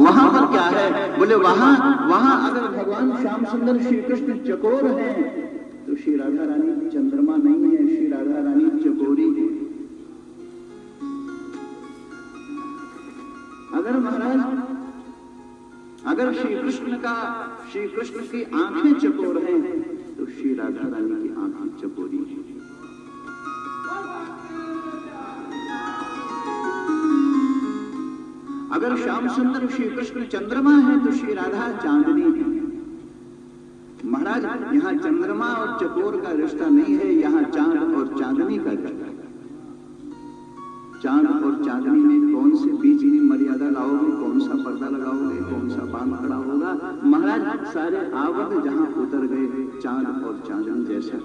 वहां पर क्या है? बोले वहां अगर भगवान श्याम सुंदर श्री कृष्ण चकोर हैं तो श्री राधा रानी चंद्रमा नहीं है, श्री राधा रानी चकोरी है। अगर महाराज अगर श्री कृष्ण की आंखें चकोर हैं तो श्री राधा रानी की आंखें चकोरी हैं। अगर श्याम सुंदर श्री कृष्ण चंद्रमा है तो श्री राधा चांदनी है। महाराज यहां चंद्रमा और चकोर का रिश्ता नहीं है, यहां चांद और चांदनी का रिश्ता है। चांद और चांदनी में कौन से बीच की मर्यादा लाओगे, कौन सा पर्दा लगाओगे, कौन सा बांध खड़ा होगा? महाराज सारे आवत जहां उतर गए चांद और चांदनी जैसा।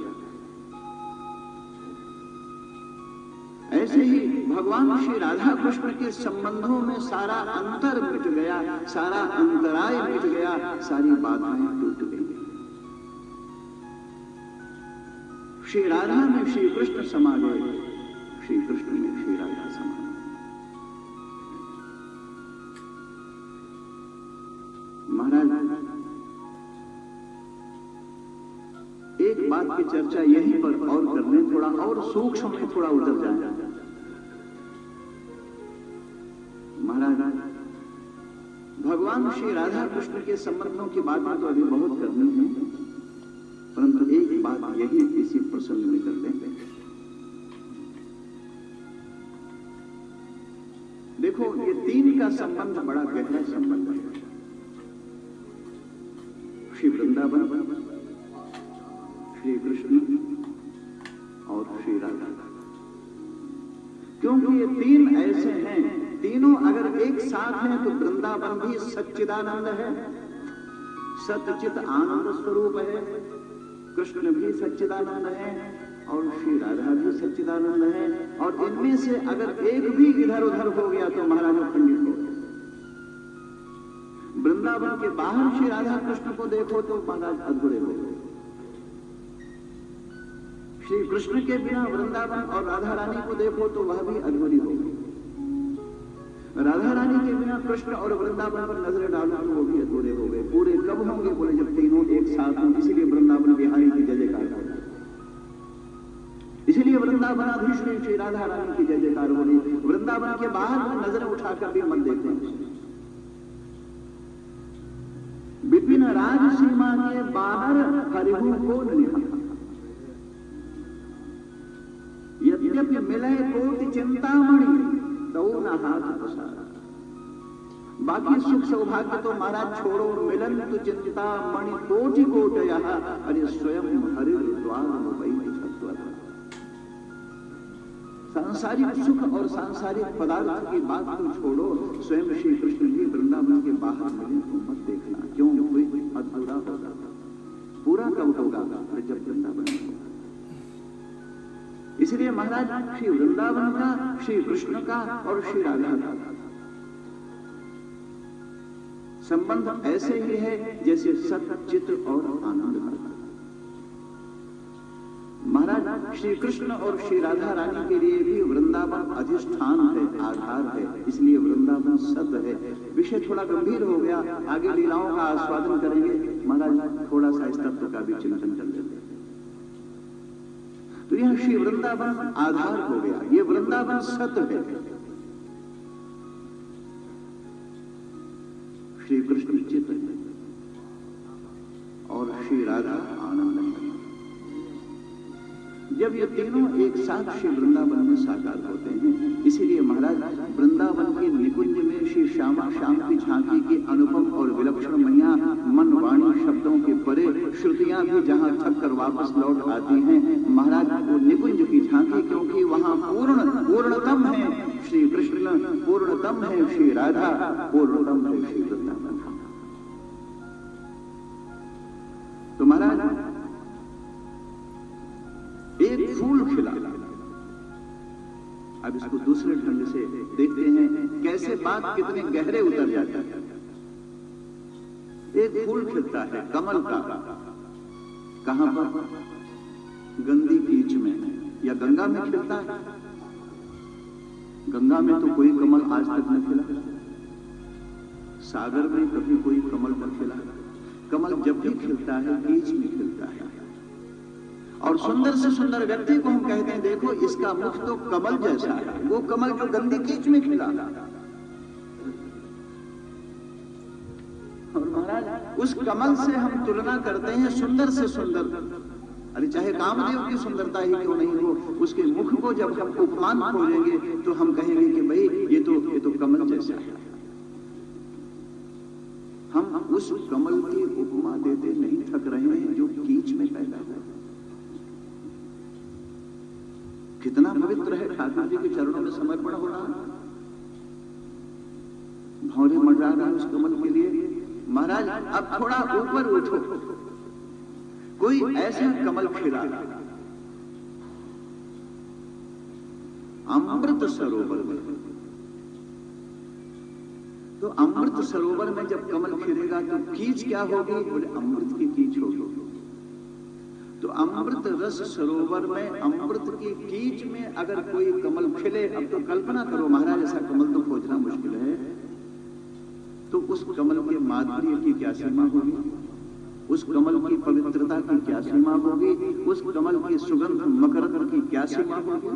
ऐसे ही भगवान श्री राधा कृष्ण के संबंधों में सारा अंतर मिट गया, सारा अंतराय मिट गया, सारी बाधाएं टूट गई। श्री राधा में श्री कृष्ण समा गए, श्री कृष्ण में श्री राधा समा गए। महाराज एक बात की चर्चा यहीं पर और करने, थोड़ा और सूक्ष्म में थोड़ा उतर जाए। महाराज भगवान श्री राधा कृष्ण के संबंधों की बातें तो अभी बहुत करनी है, परंतु एक बात यही इसी प्रसंग में कर लेते हैं। देखो ये तीन का संबंध बड़ा गहरा संबंध है। श्री वृंदावन, श्री कृष्ण और श्री राधा, क्योंकि ये तीन ऐसे हैं, तीनों अगर एक साथ हैं तो वृंदावन भी सच्चिदानंद है, सच्चित आनंद स्वरूप है, कृष्ण भी सच्चिदानंद है और श्री राधा भी सच्चिदानंद है। और इनमें से अगर एक भी इधर उधर हो गया तो महाराज खंडित हो गया। वृंदावन के बाहर श्री राधा कृष्ण को देखो तो महाराज अधूरे हो गए। श्री कृष्ण के बिना वृंदावन और राधा रानी को देखो तो वह भी अधूरी हो गई। राधा रानी के बिना कृष्ण और वृंदावन पर नजर डालो तो वो भी अधूरे हो गए। पूरे कब होंगे? बोले जब तीनों एक साथ हों। इसीलिए वृंदावन बिहारी की जय जयकार हो रही, इसीलिए वृंदावनाधीश श्री राधा रानी की जय जयकार हो रही। वृंदावन के बाहर नजर उठाकर भी मत देखना। विपिन राज सीमा के बाहर हरिहु को निहा, यद्यपि मिले कोटि चिंतामणि तो न हाथ पसारा। बाकी सुख सौभाग्य तो महाराज छोड़ो, मिलन तो चिंता मणि कोटि कोट यहाँ, अरे स्वयं हरि द्वार मुंबई सांसारिक सुख और सांसारिक पदार्थ की बात तो छोड़ो, स्वयं श्री कृष्ण भी वृंदावन के बाहर मिले तो मत देखना। क्यों? कोई अधूरा होगा। पूरा कब होगा? जब वृंदावन होगा। इसलिए महाराज श्री वृंदावन का, श्री कृष्ण का और श्री राधा का संबंध ऐसे ही है जैसे सत, चित और आनंद का। महाराज श्री कृष्ण और श्री राधा रानी के लिए भी वृंदावन अधिष्ठान है, आधार है, इसलिए वृंदावन सत है। विषय थोड़ा गंभीर हो गया, आगे लीलाओं का आस्वादन करेंगे। महाराज थोड़ा सा इस तत्व का भी चिंतन कर लेते हैं। तो यह श्री वृंदावन आधार हो गया, ये वृंदावन सत्य है। श्री कृष्ण चित्त है और श्री राधा आनंद है। जब ये तीनों एक साथ श्री वृंदावन में साकार होते हैं, इसीलिए महाराज वृंदावन के निकुंज में श्री श्यामा श्याम की झांकी की अनुपम और विलक्षण मैया मन वाणी शब्दों के परे श्रुतियां भी जहां थक कर वापस लौट आती हैं। महाराज वो निकुंज की झांकी, क्योंकि वहां पूर्णतम है श्री कृष्ण, पूर्णतम है श्री राधा, पूर्णतम है श्री वृंदावन। तो महाराज एक फूल खिला, अब इसको दूसरे ढंग से देखते हैं कैसे बात कितने गहरे उतर जाता है। एक फूल खिलता है कमल का, कहां पर? गंदी कीच में या गंगा में खिलता है। गंगा में तो कोई कमल आज तक न खिला। सागर में कभी कोई कमल न खिला। कमल जब भी खिलता है बीच में खिलता है। और सुंदर से सुंदर व्यक्ति को हम कहते हैं देखो इसका मुख तो कमल जैसा है, वो कमल जो गंदी कीच में खिला। और महाराज उस कमल से हम तुलना करते हैं सुंदर से सुंदर, अरे चाहे कामदेव की सुंदरता ही क्यों नहीं हो, उसके मुख को जब हम उपमान खोजेंगे तो हम कहेंगे कि भाई ये तो कमल जैसा है। हम उस कमल की उपमा देते नहीं थक रहे हैं जो कीच में पैदा हुआ। कितना पवित्र है, ठाकुर जी के चरणों में समर्पण हो रहा है, भौरे मंडरा रहा है उस कमल के लिए। महाराज अब थोड़ा ऊपर उठो, कोई ऐसा कमल खिला अमृत सरोवर में, तो अमृत सरोवर में जब कमल खिलेगा तो कीच क्या होगी? बोले अमृत की कीच होगी। तो अमृत रस सरोवर में अमृत की कीच में अगर कोई कमल खिले, अब तो कल्पना करो महाराज ऐसा कमल तो खोजना मुश्किल है, तो उस कमल के माधुर्य की क्या सीमा होगी, उस कमल की पवित्रता की क्या सीमा होगी, उस कमल की सुगंध मकरंद की क्या सीमा होगी।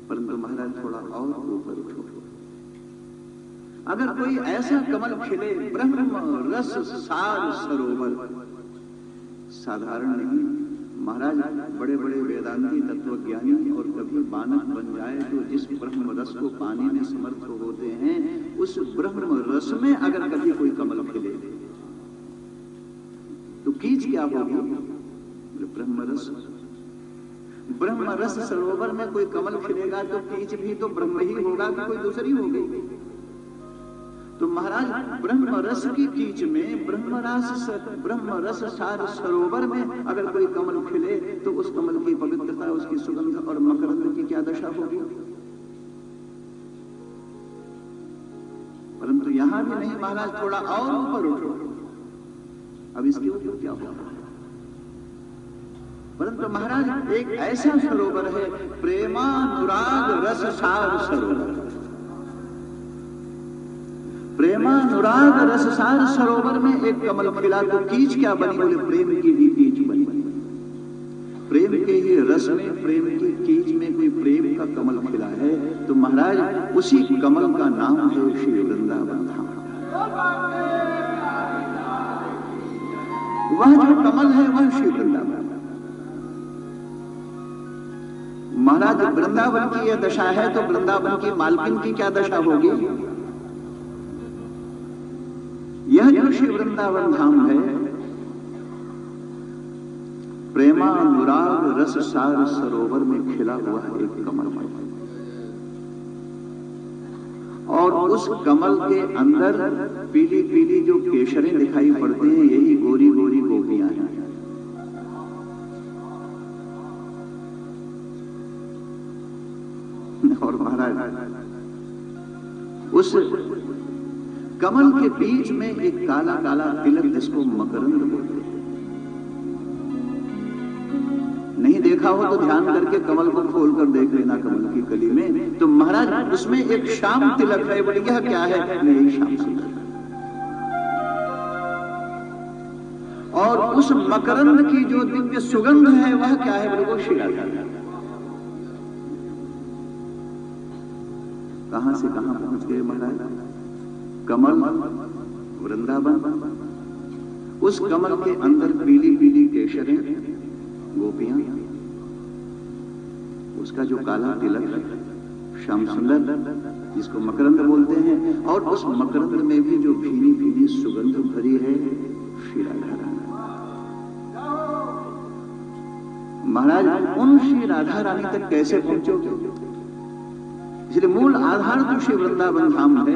परंतु महाराज थोड़ा और ऊपर उठो, अगर कोई ऐसा कमल खिले ब्रह्म रस सार सरोवर, साधारण नहीं महाराज, बड़े बड़े वेदांती तत्वज्ञानी और कभी बानक बन जाए तो जिस ब्रह्म रस को पाने में समर्थ होते हैं, उस ब्रह्म रस में अगर कभी कोई कमल खिले तो कीच क्या होगी? ब्रह्म रस। ब्रह्म रस सरोवर में कोई कमल खिलेगा तो कीच भी तो ब्रह्म ही होगा कि कोई दूसरी होगी। तो महाराज ब्रह्म रस की कीच में ब्रह्म रस सार सरोवर में अगर कोई कमल खिले तो उस कमल की पवित्रता, उसकी सुगंध और मकरंद की क्या दशा होगी। परंतु यहां भी नहीं महाराज, थोड़ा और ऊपर उठो, अब इसके ऊपर क्या होगा। परंतु महाराज एक ऐसा सरोवर है प्रेमानुराग रस सार सरोवर। प्रेमानुराग रस सार सरोवर में एक कमल खिला तो कीच क्या बनी? बोले प्रेम की ही कीच बनी। प्रेम के ही रस में, प्रेम की कीच में कोई प्रेम का कमल खिला है तो महाराज उसी कमल का नाम है श्री वृंदावन धाम। वह जो कमल है वह श्री वृंदावन। महाराज वृंदावन की यह दशा है तो वृंदावन की मालकिन की क्या दशा होगी। यह जो श्री वृंदावन धाम है प्रेमानुराग रस सार सरोवर में खिला हुआ है एक कमल, और उस कमल के अंदर पीली पीली जो केशरें दिखाई पड़ते हैं यही गोरी गोरी गोपियां हैं। और महाराज उस कमल के बीच में एक काला काला तिलक जिसको मकरंद बोलते हैं, नहीं देखा हो तो ध्यान करके कमल को खोलकर देख लेना कमल की कली में, तो महाराज उसमें एक श्याम तिलक है। बोले यह क्या है? यही श्याम सुंदर। और उस मकरंद की जो दिव्य सुगंध है वह क्या है? बोले वो श्री राधा। कहां से कहां पहुंच गए महाराज? कमल वृंदावन, उस कमल के अंदर पीली पीली केशरें गोपियां, उसका जो काला तिलक है श्याम सुंदर जिसको मकरंद बोलते हैं, और उस मकरंद में भी जो भीनी भीनी सुगंध भरी है श्री राधा रानी। महाराज उन श्री राधा रानी तक कैसे पहुंचोगे? इसलिए मूल आधार तो श्री वृंदावन धाम है।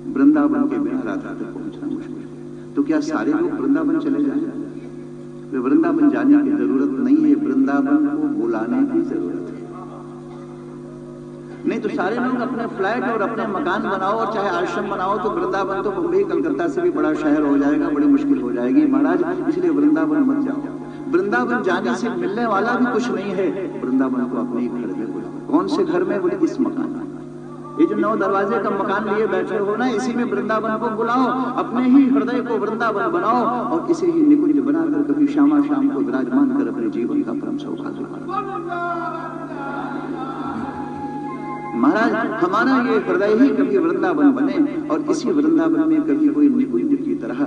वृंदावन के बिना राधा तक पहुंचना मुश्किल है। तो क्या सारे लोग वृंदावन चले जाएं? वे वृंदावन जाने की जरूरत नहीं है, वृंदावन को बुलाने की जरूरत है। नहीं तो सारे लोग अपने फ्लैट और अपने मकान बनाओ और चाहे आश्रम बनाओ तो वृंदावन तो मुंबई कलकत्ता से भी बड़ा शहर हो जाएगा, बड़ी मुश्किल हो जाएगी महाराज। इसलिए वृंदावन मत जाओ। वृंदावन जाने से मिलने वाला भी कुछ नहीं है। वृंदावन को अपने ही घर में बुलाओ। कौन से घर में? बोले इस मकान में। ये जो 9 दरवाजे का मकान लिए बैठे हो ना, इसी में वृंदावन को बुलाओ, अपने ही हृदय को वृंदावन बनाओ और इसे ही निकुंज बनाकर कभी श्यामा श्याम को विराजमान कर अपने जीवन का परम सौभाग्य पाओ। महाराज, हमारा ये हृदय ही कभी वृंदावन बने और इसी वृंदावन में कभी कोई निकुंज की तरह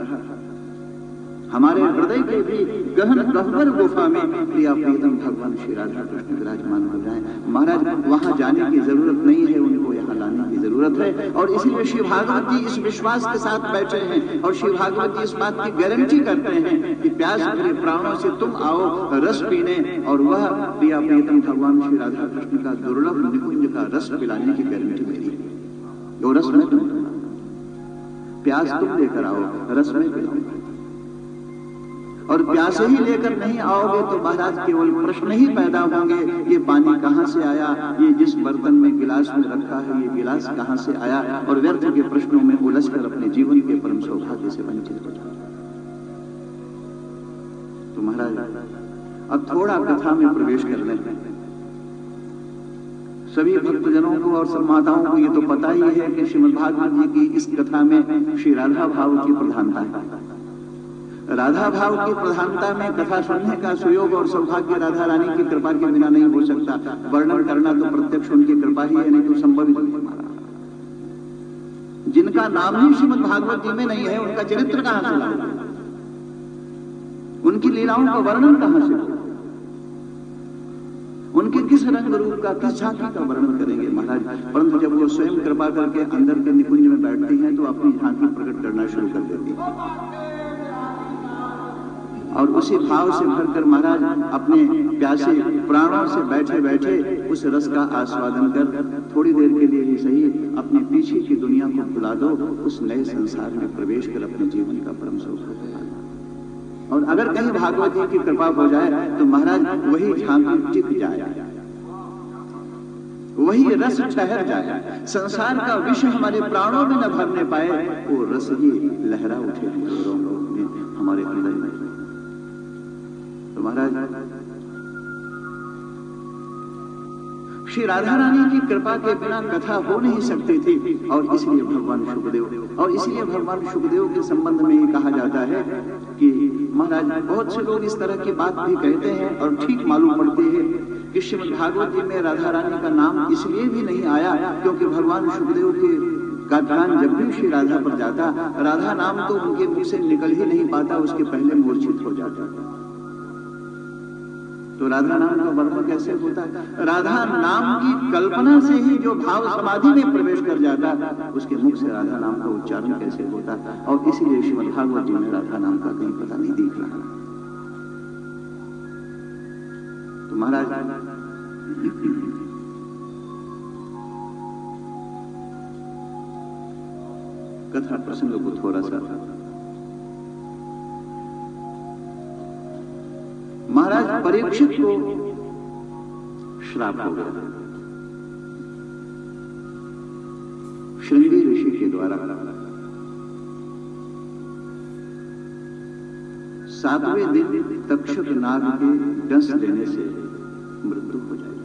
हमारे हृदय के भी गहन गहवर गुफा में प्रिया प्रीतम भगवान श्री राधा कृष्ण विराजमान हो जाए। महाराज, वहां जाने की जरूरत नहीं है, उनको यहाँ लाने की जरूरत है। और इसीलिए श्री भागवत जी इस विश्वास के साथ बैठे हैं और श्री भागवत जी इस बात की गारंटी करते हैं कि प्यास भरे प्राणों से तुम आओ रस पीने, और वह प्रिया प्रीतम भगवान श्री राधा कृष्ण का दुर्लभ निकुंज का रस पिलाने की गारंटी मेरी है। वो रस में तुम प्यास तुम लेकर आओ, रस में पिलाओ। और प्यासे ही लेकर नहीं आओगे तो महाराज केवल प्रश्न ही पैदा होंगे, ये पानी कहां से आया, ये जिस बर्तन में गिलास में रखा है ये गिलास कहां से आया, और व्यर्थ के प्रश्नों में उलझकर अपने जीवन के परम सौभाग्य से वंचित हो जाए। तो महाराज, अब थोड़ा कथा में प्रवेश कर लें। सभी भक्तजनों को और सब माताओं को ये तो पता ही है कि श्रीमद् भागवत जी की इस कथा में श्री राधा भाव की प्रधानता है। राधा भाव की प्रधानता में कथा सुनने का सुयोग और सौभाग्य राधा रानी की कृपा के बिना नहीं हो सकता। वर्णन करना तो प्रत्यक्ष उनकी कृपा ही है, नहीं तो संभव ही नहीं हमारा। जिनका नाम ही श्रीमद् भागवत जी में नहीं है, उनका चरित्र कहां से लाओ, उनकी लीलाओं का वर्णन कहां से हो, उनके किस रंग रूप का, किस झांकी का वर्णन करेंगे महाराज। परंतु जब वो स्वयं कृपा करके अंदर के निकुंज में बैठती हैं तो अपनी झांकी प्रकट करना शुरू कर देती है और उसी भाव से भरकर महाराज अपने प्यासे प्राणों से बैठे बैठे उस रस का आस्वादन कर थोड़ी देर के लिए ही सही अपने पीछे की दुनिया को भुला दो, उस नए संसार में प्रवेश कर अपने जीवन का परम सौभाग्य पाओ। और अगर कहीं भागवत जी की कृपा हो जाए तो महाराज वही झांकी टिक जाए, वही रस ठहर जाए, संसार का विष हमारे प्राणों में न भरने पाए, वो रस ही लहरा उठे हमारे हृदय में। तो महाराज, श्री राधा रानी की कृपा के बिना कथा हो नहीं सकती थी। और इसलिए भगवान शुकदेव के संबंध में ये कहा जाता है कि महाराज, बहुत से लोग इस तरह की बात भी कहते हैं और ठीक मालूम पड़ती है कि श्रीमद् भागवत जी में राधा रानी का नाम इसलिए भी नहीं आया क्योंकि भगवान शुकदेव के का ध्यान जब भी श्री राधा पर जाता, राधा नाम तो उनके मुख से निकल ही नहीं पाता, उसके पहले मूर्छित हो जाता। तो राधा नाम का वर्णन कैसे होता है? राधा नाम की कल्पना से ही जो भाव समाधि में प्रवेश कर जाता, उसके मुख से राधा नाम का उच्चारण कैसे होता। और इसीलिए श्रीमद् भागवत जी में राधा नाम का कहीं पता नहीं दिख रहा। तो महाराज, कथा प्रसंग को थोड़ा सा, महाराज परीक्षित को श्राप हो गया श्रृंगी ऋषि के द्वारा। 7वें दिन तक्षक नाग के डंस लेने से मृत्यु हो जाएगी।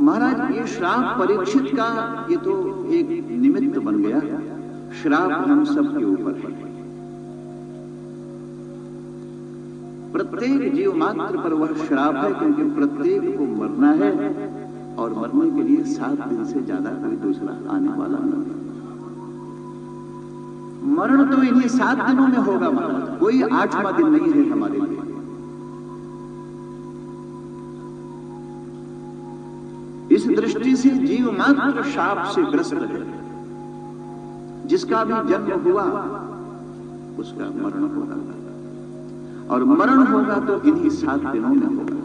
महाराज, ये श्राप परीक्षित का ये तो एक निमित्त बन गया, श्राप हम सब के ऊपर है। प्रत्येक जीव मात्र पर वह श्राप है क्योंकि प्रत्येक को मरना है और मरने के लिए 7 दिन से ज्यादा कोई दूसरा आने वाला नहीं। मरण तो इन्हीं 7 दिनों में होगा महाराज, कोई 8वां दिन नहीं है हमारे लिए। इस दृष्टि से जीव मात्र शाप से ग्रस्त है। जिसका भी जन्म हुआ उसका मरण होगा, और मरण होगा तो इन्हीं 7 दिनों में होगा।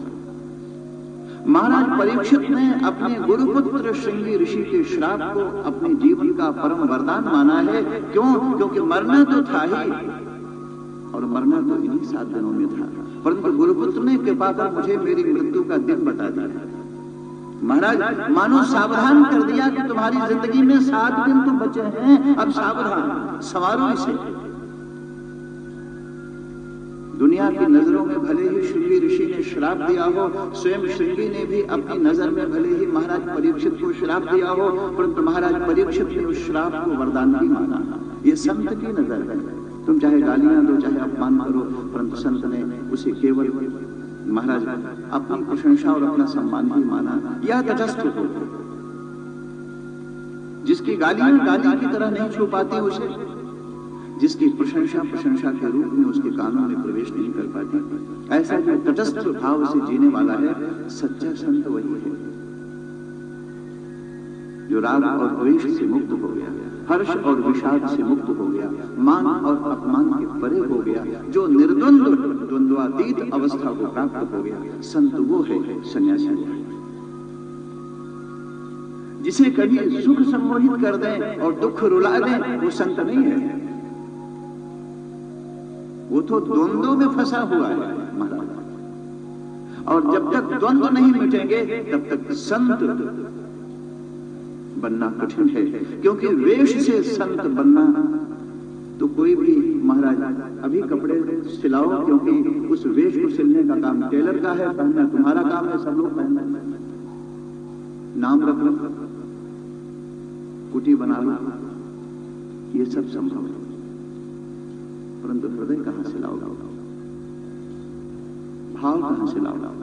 महाराज परीक्षित ने अपने गुरुपुत्र श्रृंगी ऋषि के श्राप को अपने जीवन का परम वरदान माना है। क्यों? क्योंकि मरना तो था ही, और मरना तो इन्हीं 7 दिनों में था, परंतु गुरुपुत्र ने कृपा कर मुझे मेरी मृत्यु का दिन बता दिया। महाराज मानो सावधान कर दिया कि तुम्हारी जिंदगी में 7 दिन तो बचे हैं, अब सावधान, संवारो इसे। दुनिया की नजरों में भले ही श्रृंगी ऋषि ने श्राप दिया हो, स्वयं श्रृंगी ने भी अपनी नजर में भले ही महाराज परीक्षित को श्राप दिया हो, परंतु महाराज परीक्षित ने उस श्राप को वरदान ही माना। ये संत की नजर है। तुम चाहे गालियां दो, चाहे अपमान करो, परंतु संत ने उसे केवल महाराज अपनी प्रशंसा और अपना सम्मान ही माना। यह तटस्थ हो, जिसकी गालियां गाली की तरह नहीं छू पाती, उसे जिसकी प्रशंसा प्रशंसा के रूप में उसके कानों में प्रवेश नहीं कर पाती, ऐसा जो तटस्थ भाव से जीने वाला है, सच्चा संत वही है जो राग और द्वेष से मुक्त हो गया, हर्ष और विषाद से मुक्त हो गया, मान और अपमान के परे हो गया, जो निर्द्वंद्व द्वंद्वातीत अवस्था को प्राप्त हो गया। संत वो है, सन्यासी वो है। जिसे कभी सुख सम्मोहित कर दें और दुख रुला दें, वो संत नहीं है। वो तो द्वंद्व में फंसा हुआ है महाराज। और जब तक द्वंद्व नहीं मिटेंगे, तब तक संत बनना कठिन है। क्योंकि वेश से संत बनना तो कोई भी महाराज अभी कपड़े सिलाओ, क्योंकि उस वेश को सिलने का काम टेलर का है, पहनना तुम्हारा काम है, सब लोग पहनना, नाम रख लो, कुटी बना लो, ये सब संभव है, परंतु हृदय कहां से लाओगे, भाव कहां से लाओगे?